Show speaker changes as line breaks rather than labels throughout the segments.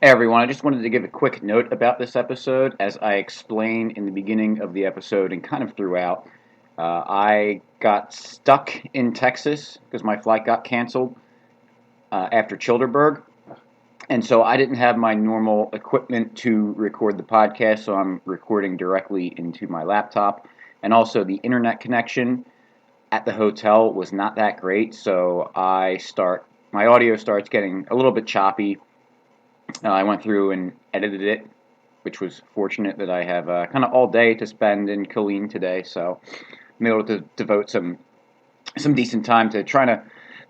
Hey everyone, I just wanted to give a quick note about this episode. As I explained in the beginning of the episode and kind of throughout, I got stuck in Texas because my flight got canceled after Childerberg. And so I didn't have my normal equipment to record the podcast, so I'm recording directly into my laptop. And also, the internet connection at the hotel was not that great, so my audio starts getting a little bit choppy. I went through and edited it, which was fortunate that I have kind of all day to spend in Killeen today, so I'm able to devote some decent time to trying to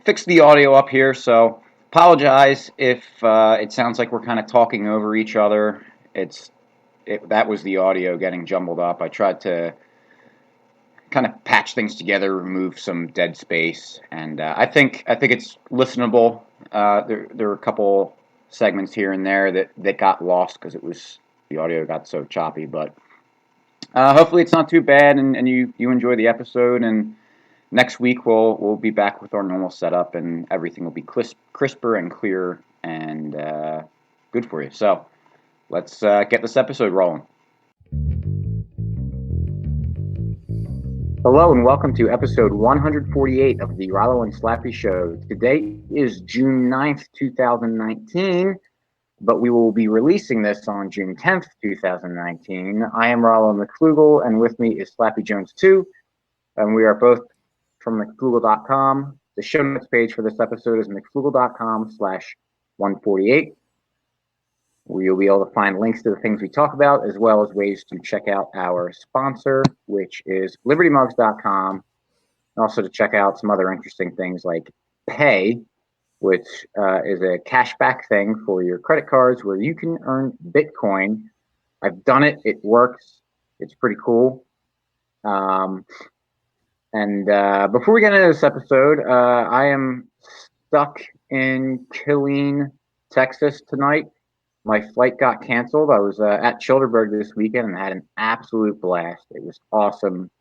fix the audio up here. So apologize if it sounds like we're kind of talking over each other. That was the audio getting jumbled up. I tried to kind of patch things together, remove some dead space, and I think it's listenable. There were a couple segments here and there that got lost because the audio got so choppy, but hopefully it's not too bad and you enjoy the episode. And next week we'll be back with our normal setup and everything will be crisper and clearer and good for you. So let's get this episode rolling. Hello and welcome to episode 148 of the Rollo and Slappy Show. Today is June 9th, 2019, but we will be releasing this on June 10th, 2019. I am Rollo McFlugel, and with me is Slappy Jones 2, and we are both from McFlugel.com. The show notes page for this episode is McFlugel.com/148. where you'll be able to find links to the things we talk about, as well as ways to check out our sponsor, which is LibertyMugs.com, and also to check out some other interesting things like Pay, which is a cashback thing for your credit cards where you can earn Bitcoin. I've done it. It works. It's pretty cool. And before we get into this episode, I am stuck in Killeen, Texas tonight. My flight got canceled. I was at Childerberg this weekend and had an absolute blast. It was awesome.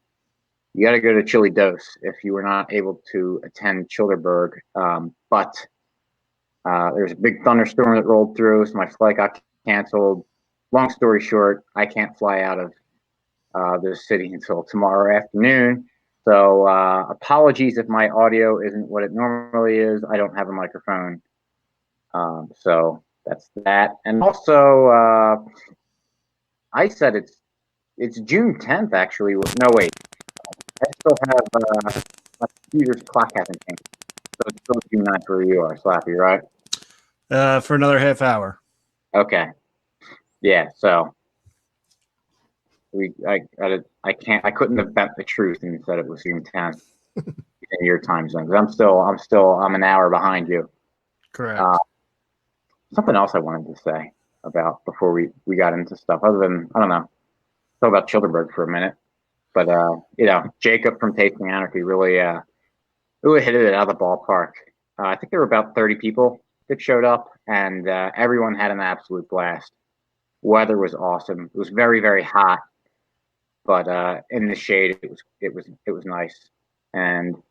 You got to go to Chili Dose if you were not able to attend Childerberg. But there was a big thunderstorm that rolled through, so my flight got canceled. Long story short, I can't fly out of this city until tomorrow afternoon. So apologies if my audio isn't what it normally is. I don't have a microphone. So that's that. And also, I said it's June 10th, actually. No, wait. I still have my computer's clock hasn't changed. So it's still June 9th where you are, Slappy, right?
For another half hour.
Okay. Yeah, so I couldn't have bent the truth and said it was June 10th in your time zone, because I'm an hour behind you.
Correct.
Something else I wanted to say about before we got into stuff, other than, I don't know, talk about Childerberg for a minute. But, Jacob from Tasting Anarchy really hit it out of the ballpark. I think there were about 30 people that showed up, and everyone had an absolute blast. Weather was awesome. It was very, very hot, but in the shade, it was nice, and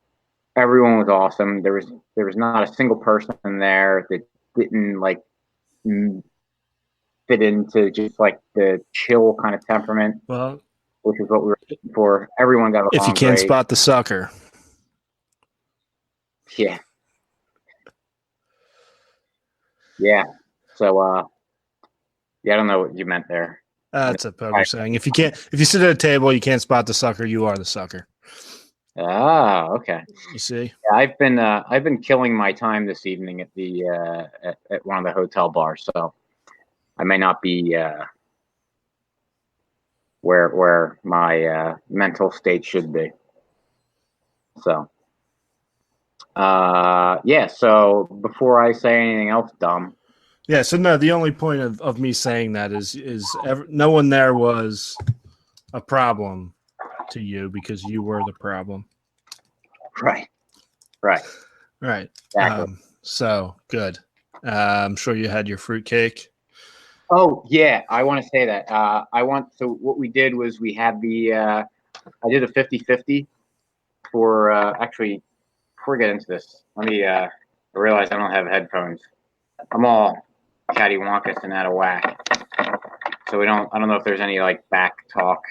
everyone was awesome. There was not a single person there that didn't fit into just like the chill kind of temperament,
well,
which is what we were looking for. Everyone got along
if you can't
great.
spot the sucker.
Yeah. So I don't know what you meant there.
That's a poker saying. If you sit at a table, you can't spot the sucker, you are the sucker.
Ah, okay.
You see?
Yeah, I've been killing my time this evening at the at one of the hotel bars, so I may not be where my mental state should be. So so before I say anything else dumb.
Yeah, so no, the only point of me saying that is no one there was a problem to you because you were the problem.
Right. Exactly.
So good. I'm sure you had your fruitcake.
Oh yeah, I want to say that. So what we did was we had I did a 50-50 for actually. Before we get into this, let me. I realize I don't have headphones. cattywampus and out of whack. So I don't know if there's any like back talk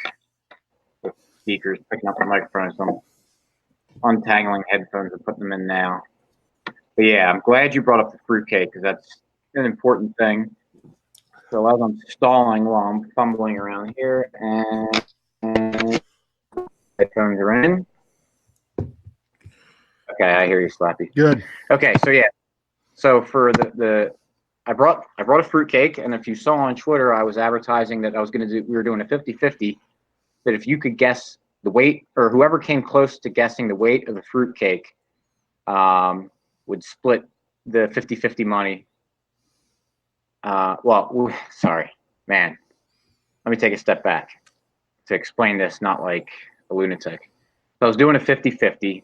with speakers picking up the microphone. So I'm untangling headphones and putting them in now. But yeah, I'm glad you brought up the fruitcake because that's an important thing. So as I'm stalling while I'm fumbling around here, and headphones are in. Okay, I hear you, Slappy.
Good.
Okay, so yeah, so for I brought a fruitcake, and if you saw on Twitter, I was advertising that we were doing a 50-50, that if you could guess the weight, or whoever came close to guessing the weight of the fruitcake, would split the 50-50 money. Sorry, man. Let me take a step back to explain this, not like a lunatic. So I was doing a 50-50,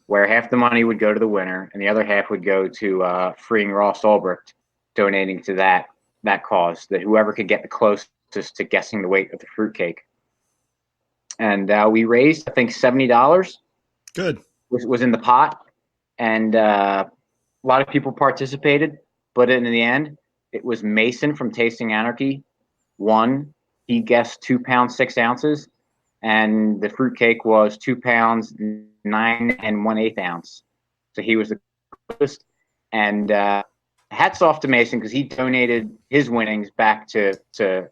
where half the money would go to the winner, and the other half would go to freeing Ross Ulbricht, donating to that cause, that whoever could get the closest to guessing the weight of the fruitcake. And we raised, I think, $70.
Good.
Was in the pot, and a lot of people participated, but in the end, it was Mason from Tasting Anarchy won. He guessed 2 pounds 6 ounces, and the fruitcake was 2 pounds 9 1/8 ounce. So he was the closest. And hats off to Mason because he donated his winnings back to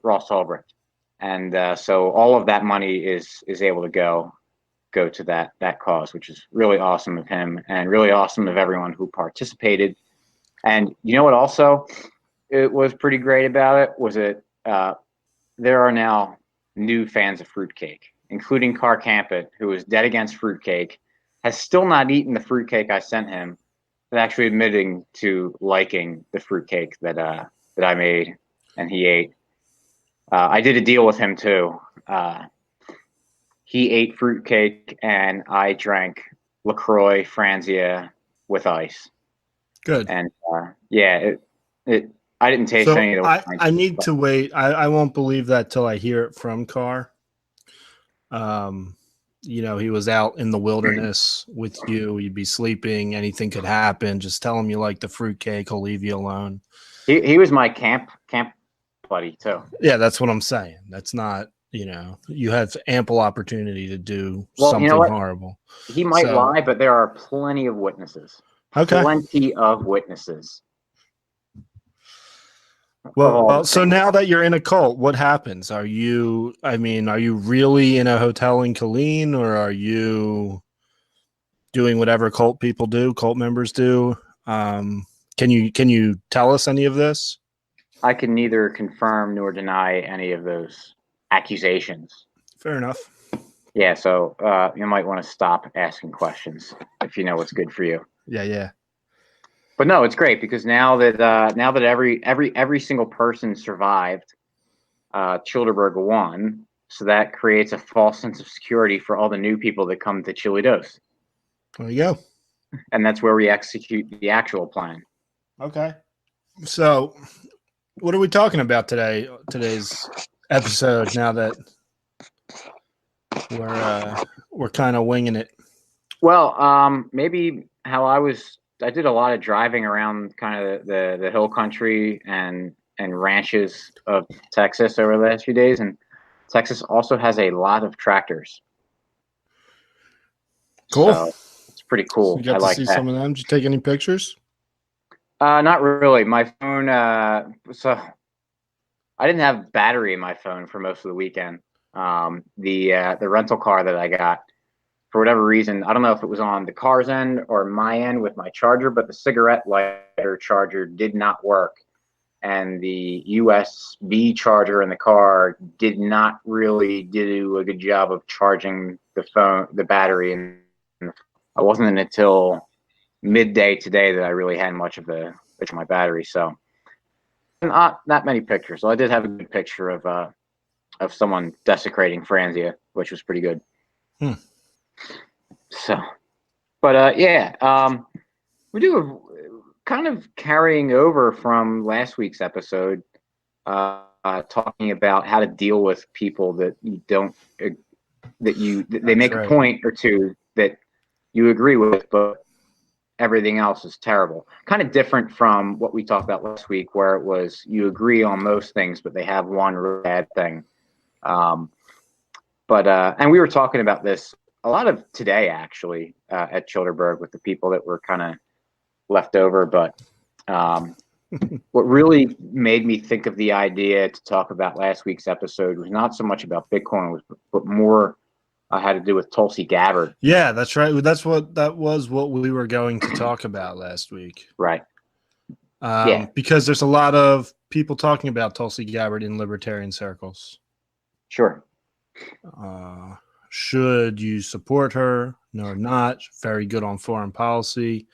Ross Ulbricht, and so all of that money is able to go to that cause, which is really awesome of him and really awesome of everyone who participated. And you know what? Also, it was pretty great about it was there are now new fans of fruitcake, including Car Campit, who is dead against fruitcake, has still not eaten the fruitcake I sent him, but actually admitting to liking the fruitcake that I made and he ate. I did a deal with him too. He ate fruitcake and I drank LaCroix Franzia with ice.
Good.
And I didn't taste any of the
I need to wait. I won't believe that till I hear it from Carr. He was out in the wilderness with you. You'd be sleeping. Anything could happen. Just tell him you like the fruitcake. He'll leave you alone.
He was my camp buddy too.
Yeah, that's what I'm saying. That's not, you have ample opportunity to do something horrible.
He might lie, but there are plenty of witnesses.
Okay.
Plenty of witnesses.
Well, so now that you're in a cult, what happens? Are you really in a hotel in Killeen, or are you doing whatever cult members do? Can you tell us any of this?
I can neither confirm nor deny any of those accusations.
Fair enough.
Yeah, so you might want to stop asking questions if you know what's good for you.
Yeah.
But no, it's great because now that every single person survived, Childerberg won, so that creates a false sense of security for all the new people that come to Chili Dose.
There you go.
And that's where we execute the actual plan.
Okay. So, what are we talking about today? Today's episode. Now that we're kind of winging it.
Well, maybe how I did a lot of driving around kind of the hill country and ranches of Texas over the last few days, and Texas also has a lot of tractors.
Cool.
So it's pretty cool.
So you got to see some of them. Did you take any pictures?
Not really. My phone. So I didn't have battery in my phone for most of the weekend. The rental car that I got, for whatever reason, I don't know if it was on the car's end or my end with my charger, but the cigarette lighter charger did not work. And the USB charger in the car did not really do a good job of charging the battery. And it wasn't until midday today that I really had much of my battery. So not that many pictures. So I did have a good picture of someone desecrating Franzia, which was pretty good. So, but we do kind of carrying over from last week's episode, talking about how to deal with people that you don't, they make a point or two that you agree with, but everything else is terrible. Kind of different from what we talked about last week, where it was you agree on most things, but they have one really bad thing. And we were talking about this a lot of today, actually, at Childerberg with the people that were kind of left over. But what really made me think of the idea to talk about last week's episode was not so much about Bitcoin, but more had to do with Tulsi Gabbard.
Yeah, that's right. That was what we were going to talk about last week.
Right.
Because there's a lot of people talking about Tulsi Gabbard in libertarian circles.
Sure.
Should you support her? No, or not. Very good on foreign policy,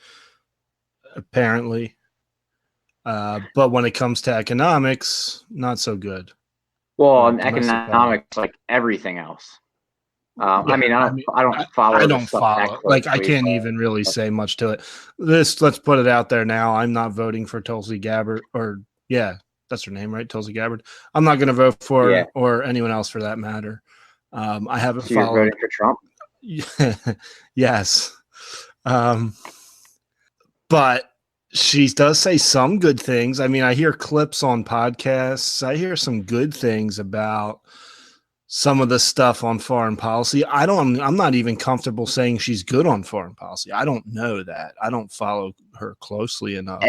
apparently. But when it comes to economics, not so good.
Well, in economics, like everything else. I don't follow.
I don't follow. Like, I can't even really say much to it. Let's put it out there now. I'm not voting for Tulsi Gabbard, that's her name, right? Tulsi Gabbard. I'm not going to vote for her or anyone else for that matter. I haven't followed.
You're voting for Trump?
Yes. But she does say some good things. I mean, I hear clips on podcasts. I hear some good things about some of the stuff on foreign policy. I'm not even comfortable saying she's good on foreign policy. I don't know that. I don't follow her closely enough.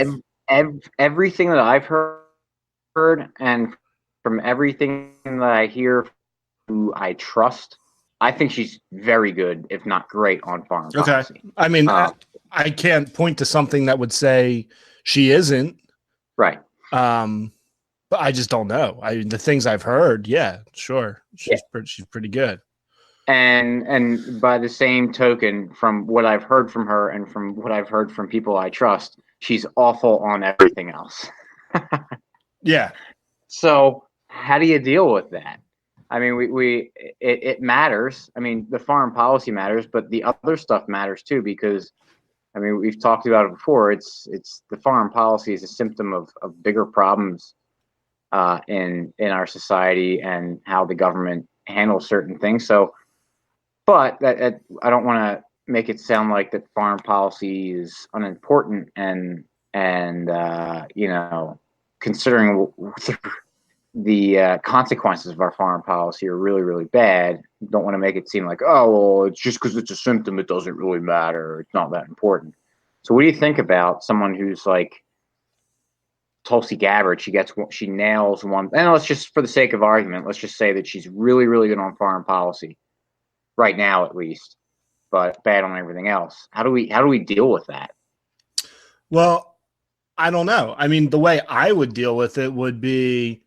Everything that I've heard and from everything that I hear who I trust, I think she's very good, if not great, on foreign policy.
I mean, I can't point to something that would say she isn't.
Right.
But I just don't know. The things I've heard, yeah, sure. She's pretty good.
And by the same token, from what I've heard from her and from what I've heard from people I trust, she's awful on everything else.
Yeah.
So how do you deal with that? I mean, it matters. I mean, the foreign policy matters, but the other stuff matters too, because I mean, we've talked about it before. It's the foreign policy is a symptom of bigger problems in our society and how the government handles certain things. So, but that I don't want to make it sound like that foreign policy is unimportant and considering the consequences of our foreign policy are really, really bad. Don't want to make it seem like, oh, well, it's just because it's a symptom, it doesn't really matter. It's not that important. So what do you think about someone who's like Tulsi Gabbard? She nails one. And let's just, for the sake of argument, let's just say that she's really, really good on foreign policy right now, at least, but bad on everything else. How do we deal with that?
Well, I don't know. I mean, the way I would deal with it would be,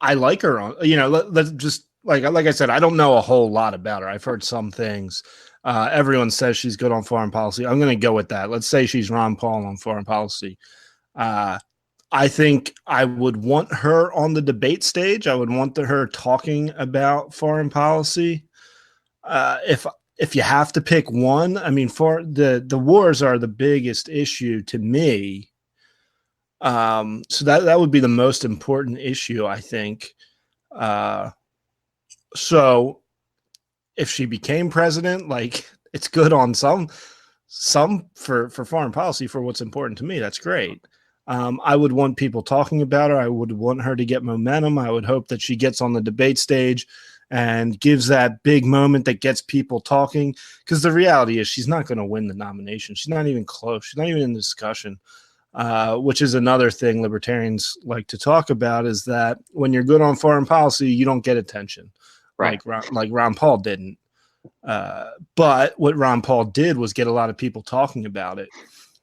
I like her on, let's just like I said, I don't know a whole lot about her. I've heard some things. Everyone says she's good on foreign policy. I'm going to go with that. Let's say she's Ron Paul on foreign policy. I think I would want her on the debate stage. I would want her talking about foreign policy. If you have to pick one, I mean, for the wars are the biggest issue to me. So that would be the most important issue, I think. So if she became president, like, it's good on some for foreign policy, for what's important to me. That's great. I would want people talking about her. I would want her to get momentum. I would hope that she gets on the debate stage and gives that big moment that gets people talking. Because the reality is she's not going to win the nomination. She's not even close. She's not even in the discussion. Which is another thing libertarians like to talk about, is that when you're good on foreign policy, you don't get attention, right? Like Ron Paul didn't. But what Ron Paul did was get a lot of people talking about it.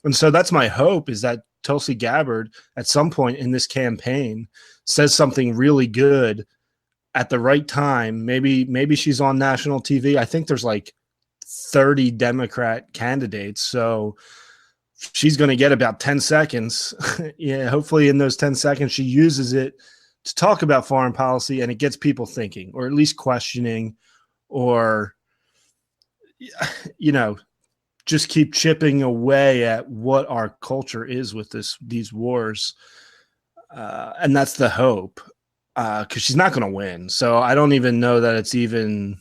And so that's my hope, is that Tulsi Gabbard at some point in this campaign says something really good at the right time. Maybe she's on national TV. I think there's like 30 Democrat candidates. So she's going to get about 10 seconds. Yeah, hopefully in those 10 seconds, she uses it to talk about foreign policy and it gets people thinking, or at least questioning, or, just keep chipping away at what our culture is with these wars. And that's the hope, because she's not going to win. So I don't even know that it's even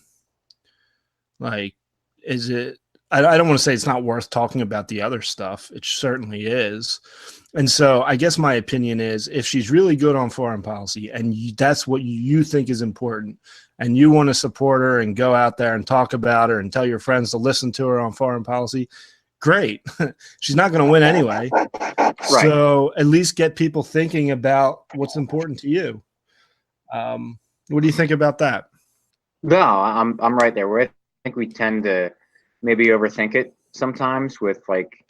like, is it, I don't want to say it's not worth talking about the other stuff. It certainly is. And so I guess my opinion is if she's really good on foreign policy and that's what you think is important and you want to support her and go out there and talk about her and tell your friends to listen to her on foreign policy, great. She's not going to win anyway. Right. So at least get people thinking about what's important to you. What do you think about that?
No, I'm right there. I think we tend to maybe overthink it sometimes with like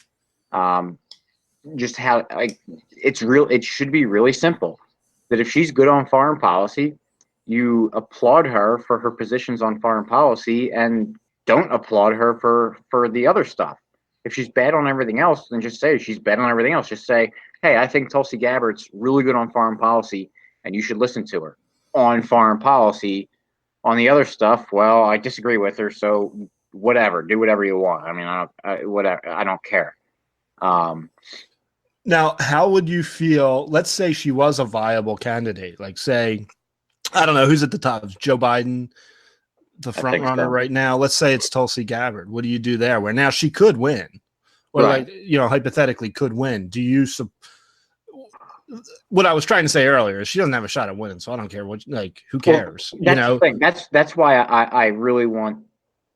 just how like it should be really simple that if she's good on foreign policy, you applaud her for her positions on foreign policy and don't applaud her for the other stuff. If she's bad on everything else, then just say she's bad on everything else. Just say, hey, I think Tulsi Gabbard's really good on foreign policy and you should listen to her on foreign policy. On the other stuff, well, I disagree with her, so whatever, do whatever you want. I mean, I don't care.
Now, how would you feel? Let's say she was a viable candidate. Like, say, I don't know who's at the top. Joe Biden, the front runner right now. Let's say it's Tulsi Gabbard. What do you do there? Where now she could win, or right. Like hypothetically could win. Do you? What I was trying to say earlier is she doesn't have a shot at winning, so I don't care what. Like, who cares?
Well, the thing. That's why I really want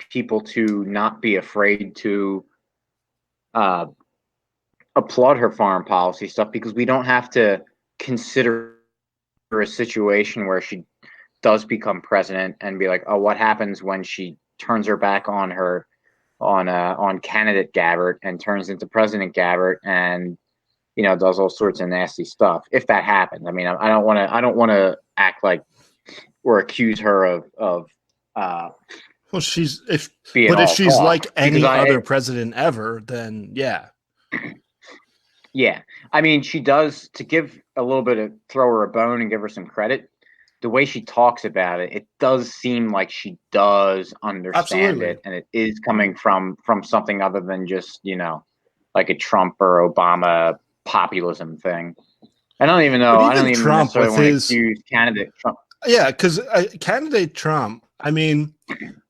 people to not be afraid to applaud her foreign policy stuff, because we don't have to consider a situation where she does become president and be like, oh, what happens when she turns her back on her on candidate Gabbard and turns into President Gabbard and does all sorts of nasty stuff. If that happens, I mean, I don't want to act like or accuse her of
well, if she's like any other president ever, then yeah.
Yeah. I mean, she does, to give a little bit of, throw her a bone and give her some credit, the way she talks about it, it does seem like she does understand it, and it is coming from something other than just, like a Trump or Obama populism thing. I don't even know. I don't even
Trump
necessarily want to accuse candidate Trump.
Yeah, because candidate Trump, I mean,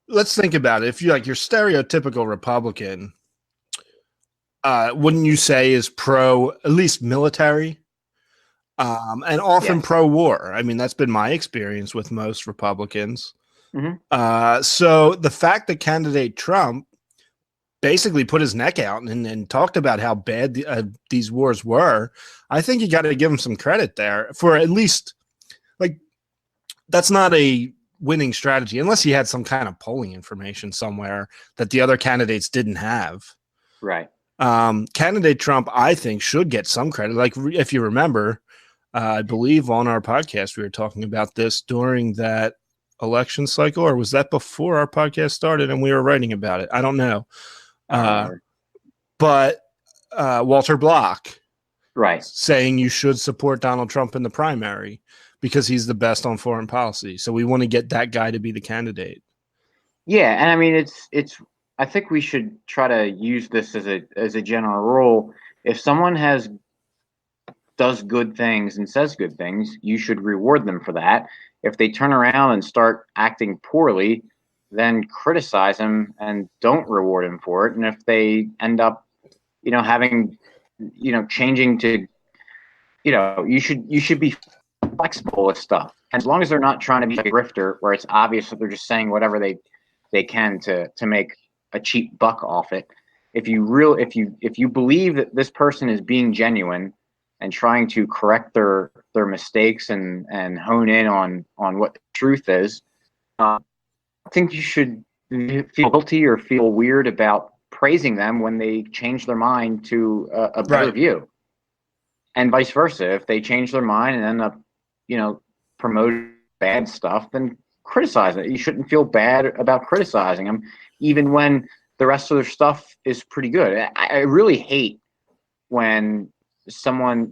let's think about it. If you're like your stereotypical Republican, wouldn't you say is pro, at least military, and often pro-war? I mean, that's been my experience with most Republicans. Mm-hmm. So the fact that candidate Trump basically put his neck out and talked about how bad these wars were, I think you got to give him some credit there for at least, like, that's not a winning strategy unless he had some kind of polling information somewhere that the other candidates didn't have.
Right.
Candidate Trump, I think, should get some credit. Like, if you remember, I believe on our podcast, we were talking about this during that election cycle, or was that before our podcast started and we were writing about it? I don't know. But Walter Block,
right, saying
you should support Donald Trump in the primary because he's the best on foreign policy. So we want to get that guy to be the candidate.
Yeah, and I mean, it's. I think we should try to use this as a general rule. If someone does good things and says good things, you should reward them for that. If they turn around and start acting poorly, then criticize them and don't reward them for it. And if they end up, having, changing to, you should be flexible with stuff. And as long as they're not trying to be a grifter where it's obvious that they're just saying whatever they can to make a cheap buck off it. If you believe that this person is being genuine and trying to correct their mistakes and hone in on what the truth is, I think you should feel guilty or feel weird about praising them when they change their mind to a better view, and vice versa. If they change their mind and end up, promoting bad stuff, then criticize it. You shouldn't feel bad about criticizing them, even when the rest of their stuff is pretty good. I really hate when someone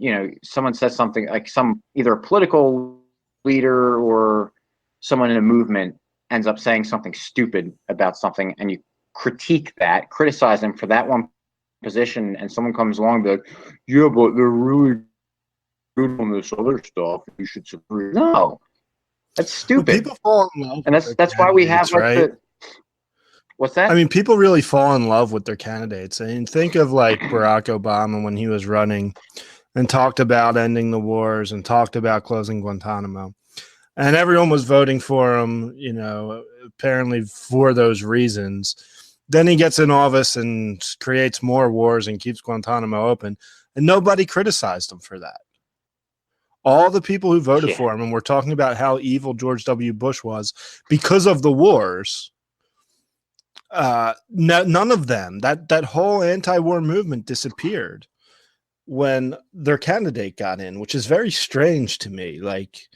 says something like either a political leader or someone in a movement ends up saying something stupid about something, and you criticize them for that one position, and someone comes along and be like, yeah, but they're really good on this other stuff. You should support. No, that's stupid.
Well, people fall in love,
and that's why we have like What's
I
that?
mean, people really fall in love with their candidates. I mean, think of like Barack Obama when he was running and talked about ending the wars and talked about closing Guantanamo. And everyone was voting for him, apparently for those reasons. Then he gets in office and creates more wars and keeps Guantanamo open. And nobody criticized him for that. All the people who voted
Yeah.
for him and were talking about how evil George W. Bush was because of the wars. None of them, that whole anti-war movement disappeared when their candidate got in, which is very strange to me. Like,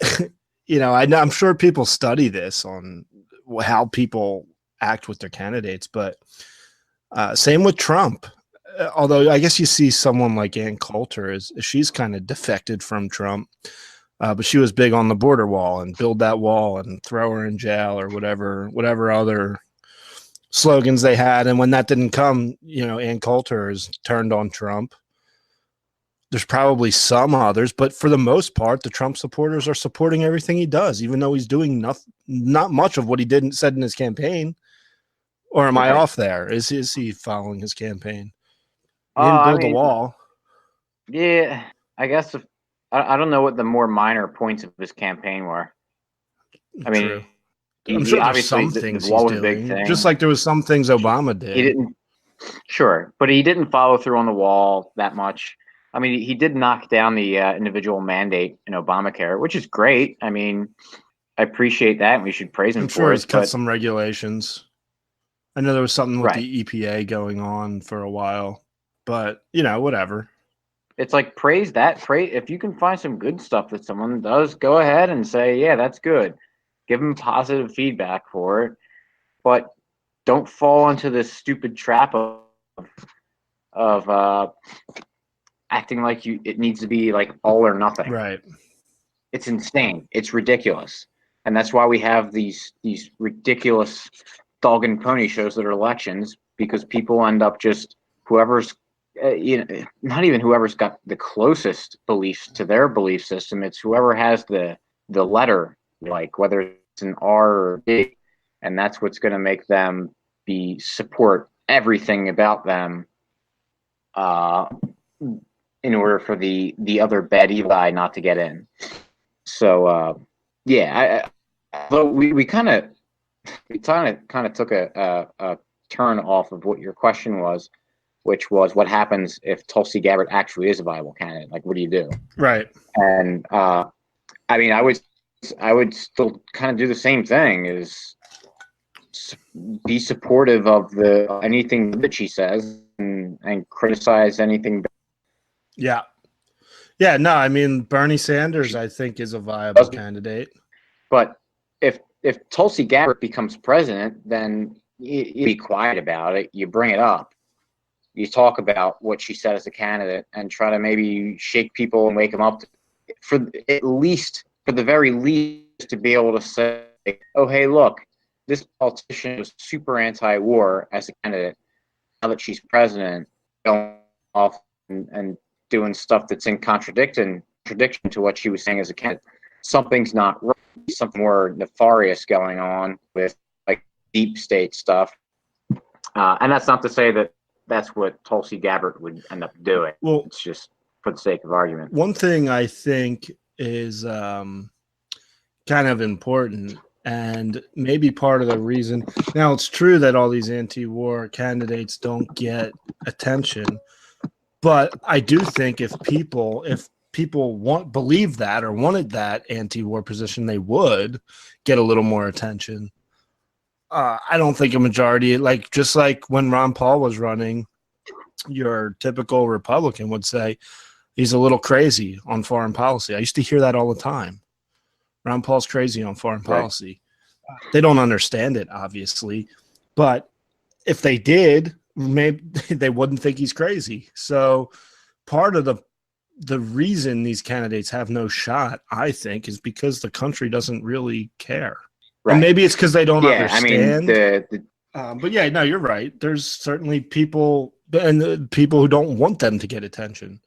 I'm sure people study this on how people act with their candidates, but same with Trump. Although I guess you see someone like Ann Coulter, she's kind of defected from Trump, but she was big on the border wall and build that wall and throw her in jail or whatever other slogans they had. And when that didn't come, Ann Coulter has turned on Trump. There's probably some others, but for the most part, the Trump supporters are supporting everything he does, even though he's doing not much of what he said in his campaign. Or am I
Right.
off there? Is he following his campaign? He didn't
I
build a
mean,
wall.
yeah, I guess I don't know what the more minor points of his campaign were. I mean,
True. I'm
he
sure there's
obviously
some
the
things he's
wall was a big
doing, just
thing.
like there was some things Obama
He
did.
didn't, sure, but he didn't follow through on the wall that much. I mean, he did knock down the individual mandate in Obamacare, which is great. I mean, I appreciate that, and we should praise him
I'm sure
for
he's
it.
cut
But
some regulations. I know there was something with
right,
the EPA going on for a while, but whatever.
it's like praise that. Praise if you can find some good stuff that someone does, go ahead and say, yeah, that's good. Give them positive feedback for it, but don't fall into this stupid trap of acting like it needs to be like all or nothing.
Right.
It's insane. It's ridiculous, and that's why we have these ridiculous dog and pony shows that are elections, because people end up just whoever's not even whoever's got the closest beliefs to their belief system. It's whoever has the letter, like whether it's an R or a D, and that's what's going to make them be support everything about them. In order for the other bad Eli not to get in. So yeah, but we kind of took a turn off of what your question was, which was what happens if Tulsi Gabbard actually is a viable candidate? Like, what do you do?
Right.
And I mean, I would still kind of do the same thing: is be supportive of anything that she says and criticize anything.
Yeah. Yeah, no, I mean Bernie Sanders, I think, is a viable candidate.
But if Tulsi Gabbard becomes president, then you be quiet about it. You bring it up. You talk about what she said as a candidate and try to maybe shake people and wake them up for the very least, to be able to say, oh, hey, look, this politician was super anti-war as a candidate. Now that she's president, going off and doing stuff that's in contradiction to what she was saying as a candidate. Something's not right. Something more nefarious going on with like deep state stuff. And that's not to say that that's what Tulsi Gabbard would end up doing.
Well,
it's just for the sake of argument.
One thing I think is kind of important, and maybe part of the reason. Now, it's true that all these anti-war candidates don't get attention, but I do think if people believe that or wanted that anti-war position, they would get a little more attention. I don't think a majority, just like when Ron Paul was running, your typical Republican would say he's a little crazy on foreign policy. I used to hear that all the time. Ron Paul's crazy on foreign policy. They don't understand it, obviously, but if they did, maybe they wouldn't think he's crazy. So part of the reason these candidates have no shot, I think, is because the country doesn't really care. Right. And maybe it's because they don't understand.
I mean,
but yeah, no, you're right. There's certainly people who don't want them to get attention.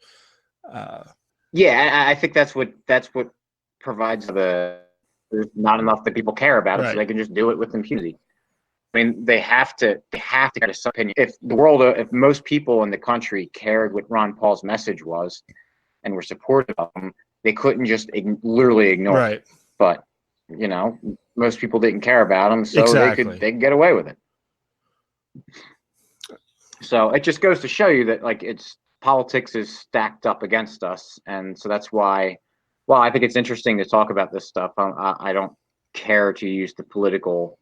Yeah, I think that's what provides there's not enough that people care about it, so they can just do it with impunity. I mean, they have to get some opinion. If most people in the country cared what Ron Paul's message was and were supportive of him, they couldn't just literally ignore
Right.
it. But, most people didn't care about him, so
Exactly.
they could get away with it. So it just goes to show you that, like, politics is stacked up against us. And so that's why, well, I think it's interesting to talk about this stuff. I don't care to use the political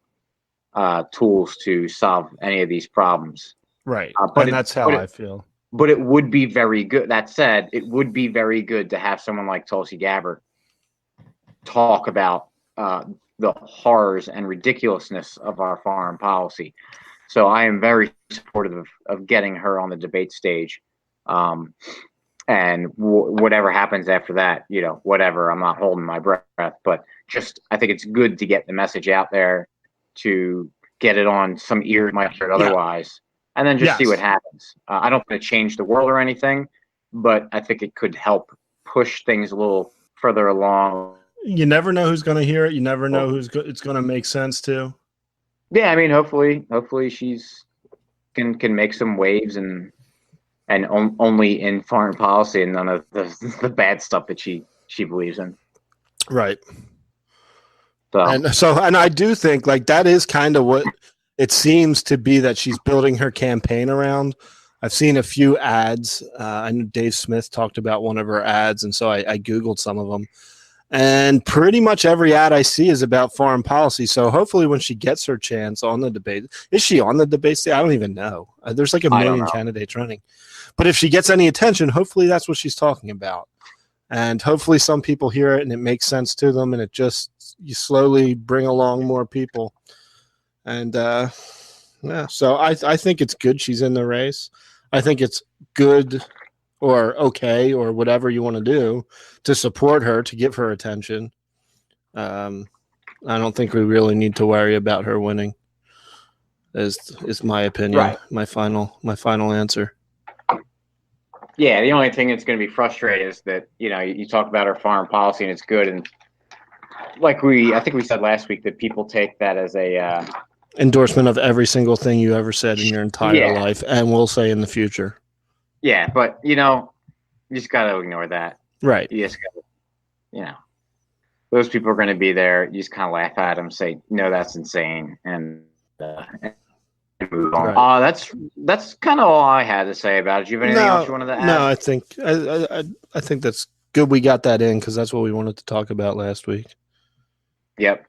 tools to solve any of these problems.
Right. And that's how I feel.
But it would be very good. That said, it would be very good to have someone like Tulsi Gabbard talk about the horrors and ridiculousness of our foreign policy. So I am very supportive of getting her on the debate stage. And whatever happens after that, whatever, I'm not holding my breath. But just, I think it's good to get the message out there, to get it on some ears might hear it otherwise, and then just see what happens. I don't want to change the world or anything, but I think it could help push things a little further along.
You never know who's going to hear it. You never know it's going to make sense to.
Yeah, I mean, hopefully she's can make some waves and only in foreign policy and none of the bad stuff that she believes in.
Right. And I do think, like, that is kind of what it seems to be that she's building her campaign around. I've seen a few ads. I know Dave Smith talked about one of her ads, and so I Googled some of them. And pretty much every ad I see is about foreign policy. So hopefully when she gets her chance on the debate, is she on the debate stage? I don't even know. There's like a million candidates running. But if she gets any attention, hopefully that's what she's talking about. And hopefully some people hear it and it makes sense to them, and you slowly bring along more people. And so I think it's good she's in the race. I think it's good or okay or whatever you want to do to support her, to give her attention. I don't think we really need to worry about her winning. Is my opinion. Right. My final answer.
Yeah, the only thing that's going to be frustrating is that, you talk about our foreign policy and it's good. And like I think we said last week that people take that as a
endorsement of every single thing you ever said in your entire life and will say in the future.
Yeah, but, you just got to ignore that.
Right.
You just got to, those people are going to be there. You just kind of laugh at them, say, no, that's insane. And move on. Right. That's kind of all I had to say about it. Do you have anything else you wanted to add?
No, I think that's good. We got that in because that's what we wanted to talk about last week. Yep.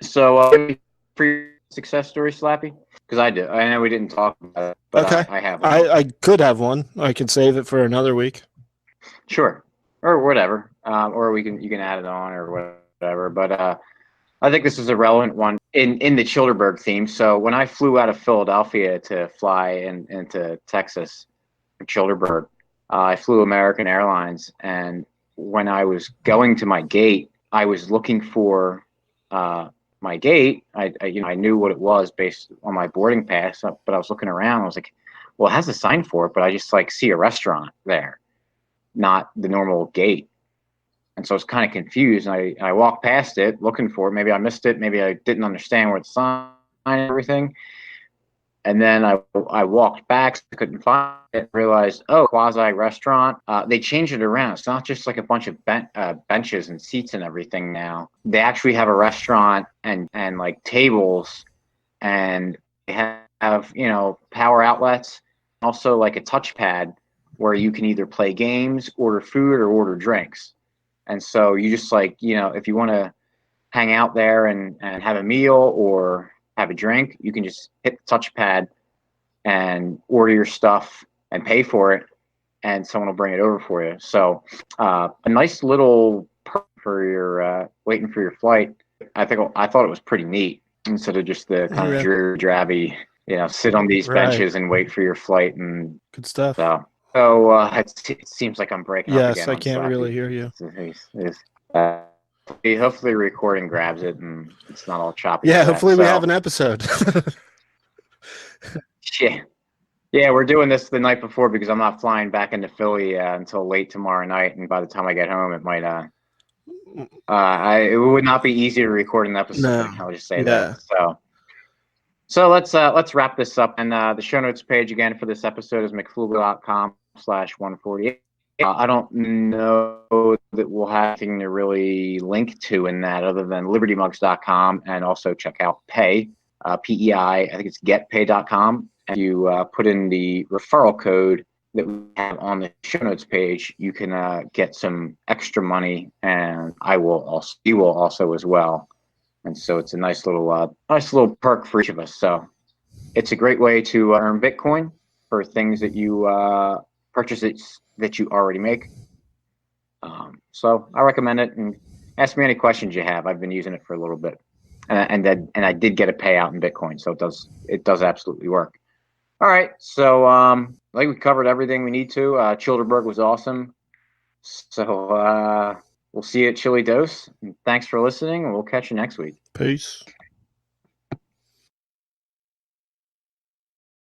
So for your success story, Slappy, because I do. I know we didn't talk about it, but
okay.
I have one.
I could have one. I can save it for another week.
Sure, or whatever, or you can add it on or whatever. But I think this is a relevant one in the Childerberg theme. So when I flew out of Philadelphia to fly into Texas, Childerberg, I flew American Airlines, and when I was going to my gate, I was looking for my gate. I knew what it was based on my boarding pass, but I was looking around. I was like, well, it has a sign for it, but I just see a restaurant there, not the normal gate. And so I was kind of confused. And I walked past it looking for it. Maybe I missed it. Maybe I didn't understand where the sign and everything. And then I walked back, I couldn't find it, realized, quasi restaurant. They changed it around. It's not just like a bunch of benches and seats and everything now. They actually have a restaurant and like tables, and they have, power outlets, also like a touchpad where you can either play games, order food, or order drinks. And so you just if you want to hang out there and have a meal or have a drink, you can just hit the touchpad and order your stuff and pay for it, and someone will bring it over for you. So a nice little perk for your waiting for your flight. I thought it was pretty neat, instead of just the kind of dreary, drabby, sit on these benches and wait for your flight and
good stuff.
So it seems like I'm breaking up again.
Yes, I can't really hear you.
Hopefully recording grabs it and it's not all choppy.
Yeah, hopefully we have an episode.
Yeah, we're doing this the night before because I'm not flying back into Philly until late tomorrow night, and by the time I get home, it might it would not be easy to record an episode. No. I'll just say that. So So let's wrap this up. And the show notes page again for this episode is mcflugel.com/148. I don't know that we'll have anything to really link to in that other than libertymugs.com, and also check out Pay, PEI. I think it's getpay.com. And you put in the referral code that we have on the show notes page, you can get some extra money, and you will also as well. And so it's a nice little perk for each of us. So it's a great way to earn Bitcoin for things that you purchases that you already make. So I recommend it, and ask me any questions you have. I've been using it for a little bit, and I did get a payout in Bitcoin, so it does absolutely work. All right, so I think we covered everything we need to. Childerberg was awesome. So we'll see you at Chili Dose. And thanks for listening, and we'll catch you next week.
Peace.